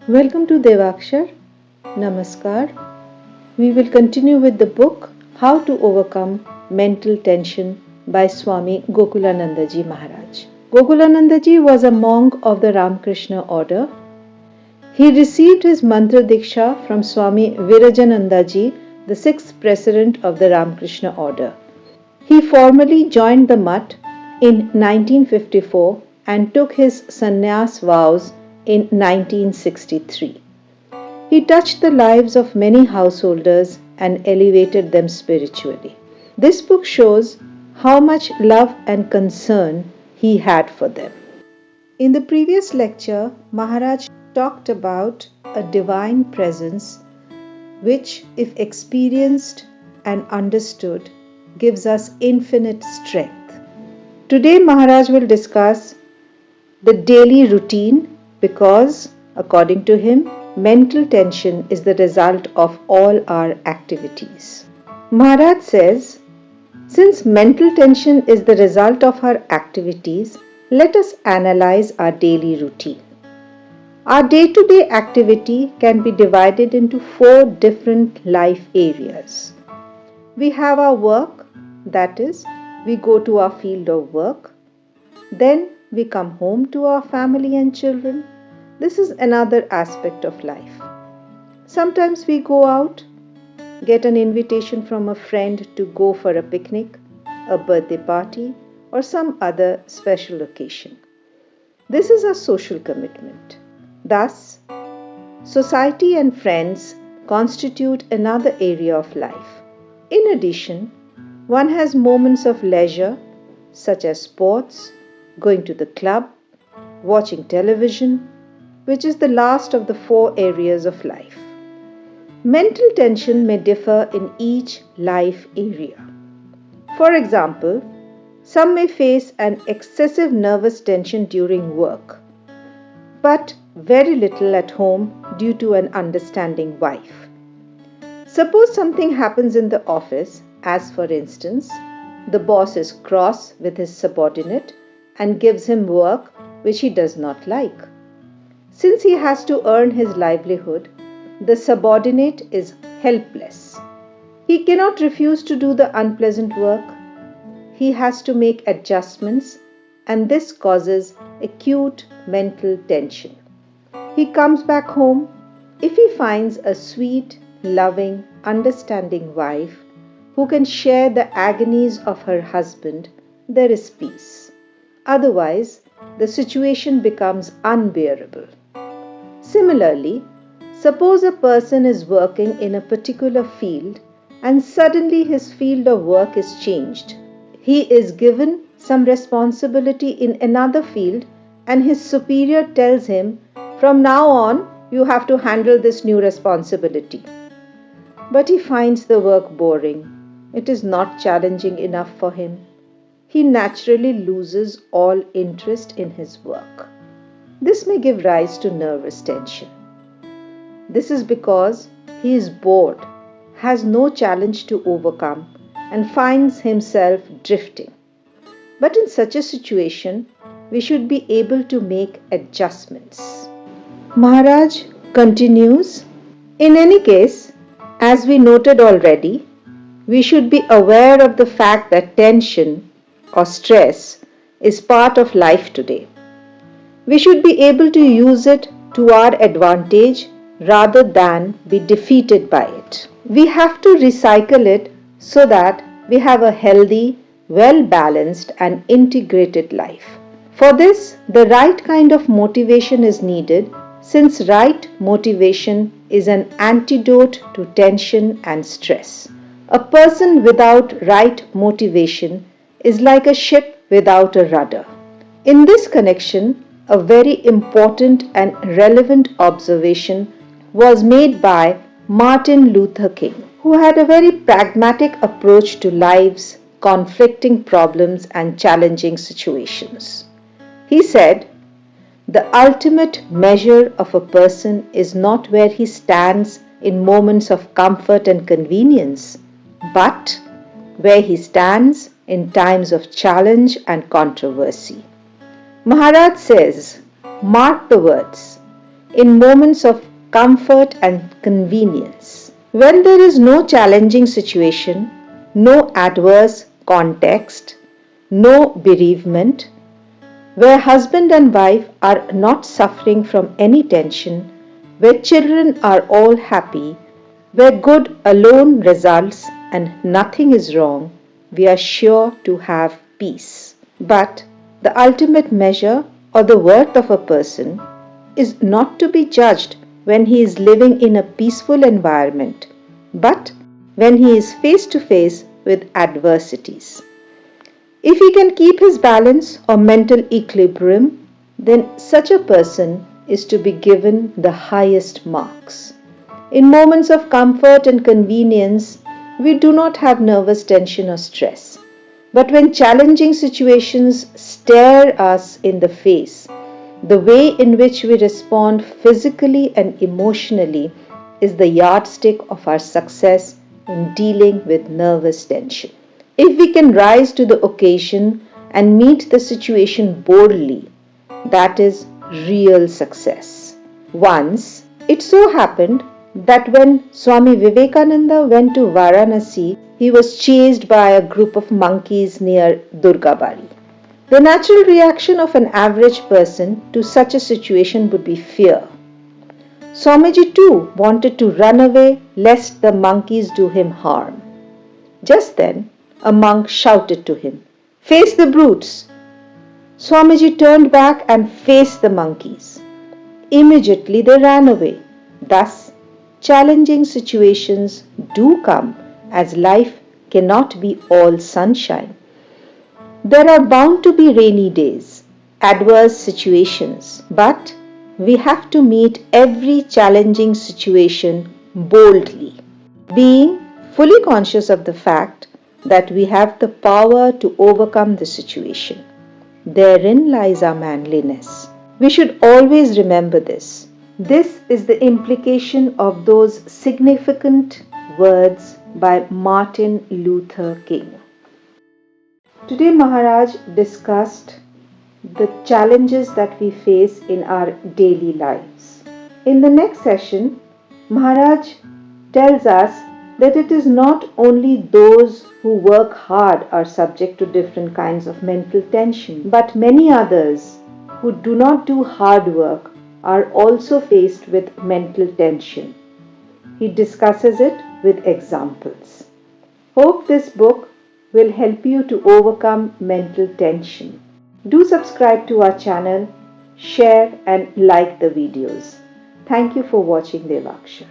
Welcome to Devakshar. Namaskar. We will continue with the book How to Overcome Mental Tension by Swami Gokulanadaji Maharaj. Gokulanandaji was a monk of the Ramakrishna order. He received his mantra diksha from Swami Virajanandaji, the sixth president of the Ramakrishna order. He formally joined the mutt in 1954 and took his sannyas vows in 1963. He touched the lives of many householders and elevated them spiritually. This book shows how much love and concern he had for them. In the previous lecture, Maharaj talked about a divine presence which, if experienced and understood, gives us infinite strength. Today, Maharaj will discuss the daily routine because, according to him, mental tension is the result of all our activities. Maharaj says, since mental tension is the result of our activities, let us analyze our daily routine. Our day-to-day activity can be divided into 4 different life areas. We have our work, that is, we go to our field of work. Then we come home to our family and children. This is another aspect of life. Sometimes we go out, get an invitation from a friend to go for a picnic, a birthday party, or some other special occasion. This is a social commitment. Thus, society and friends constitute another area of life. In addition, one has moments of leisure such as sports, going to the club, watching television, which is the last of the 4 areas of life. Mental tension may differ in each life area. For example, some may face an excessive nervous tension during work, but very little at home due to an understanding wife. Suppose something happens in the office, as for instance, the boss is cross with his subordinate and gives him work which he does not like. Since he has to earn his livelihood, the subordinate is helpless. He cannot refuse to do the unpleasant work. He has to make adjustments, and this causes acute mental tension. He comes back home. If he finds a sweet, loving, understanding wife who can share the agonies of her husband, there is peace. Otherwise, the situation becomes unbearable. Similarly, suppose a person is working in a particular field and suddenly his field of work is changed. He is given some responsibility in another field and his superior tells him, from now on, you have to handle this new responsibility. But he finds the work boring. It is not challenging enough for him. He naturally loses all interest in his work. This may give rise to nervous tension. This is because he is bored, has no challenge to overcome, and finds himself drifting. But in such a situation, we should be able to make adjustments. Maharaj continues, in any case, as we noted already, we should be aware of the fact that tension or stress is part of life today. We should be able to use it to our advantage rather than be defeated by it. We have to recycle it so that we have a healthy, well-balanced and integrated life. For this, the right kind of motivation is needed, since right motivation is an antidote to tension and stress. A person without right motivation is like a ship without a rudder. In this connection, a very important and relevant observation was made by Martin Luther King, who had a very pragmatic approach to life's conflicting problems and challenging situations. He said, "The ultimate measure of a person is not where he stands in moments of comfort and convenience, but where he stands in times of challenge and controversy." Maharaj says, mark the words, in moments of comfort and convenience. When there is no challenging situation, no adverse context, no bereavement, where husband and wife are not suffering from any tension, where children are all happy, where good alone results and nothing is wrong, we are sure to have peace. But the ultimate measure or the worth of a person is not to be judged when he is living in a peaceful environment, but when he is face to face with adversities. If he can keep his balance or mental equilibrium, then such a person is to be given the highest marks. In moments of comfort and convenience, we do not have nervous tension or stress. But when challenging situations stare us in the face, the way in which we respond physically and emotionally is the yardstick of our success in dealing with nervous tension. If we can rise to the occasion and meet the situation boldly, that is real success. Once, it so happened that when Swami Vivekananda went to Varanasi, he was chased by a group of monkeys near Durgabari. The natural reaction of an average person to such a situation would be fear. Swamiji too wanted to run away lest the monkeys do him harm. Just then, a monk shouted to him, "Face the brutes!" Swamiji turned back and faced the monkeys. Immediately they ran away. Thus, challenging situations do come, as life cannot be all sunshine. There are bound to be rainy days, adverse situations, but we have to meet every challenging situation boldly, being fully conscious of the fact that we have the power to overcome the situation. Therein lies our manliness. We should always remember this. This is the implication of those significant words by Martin Luther King. Today Maharaj discussed the challenges that we face in our daily lives. In the next session, Maharaj tells us that it is not only those who work hard are subject to different kinds of mental tension, but many others who do not do hard work are also faced with mental tension. He discusses it with examples. Hope this book will help you to overcome mental tension. Do subscribe to our channel, share and like the videos. Thank you for watching Devakshar.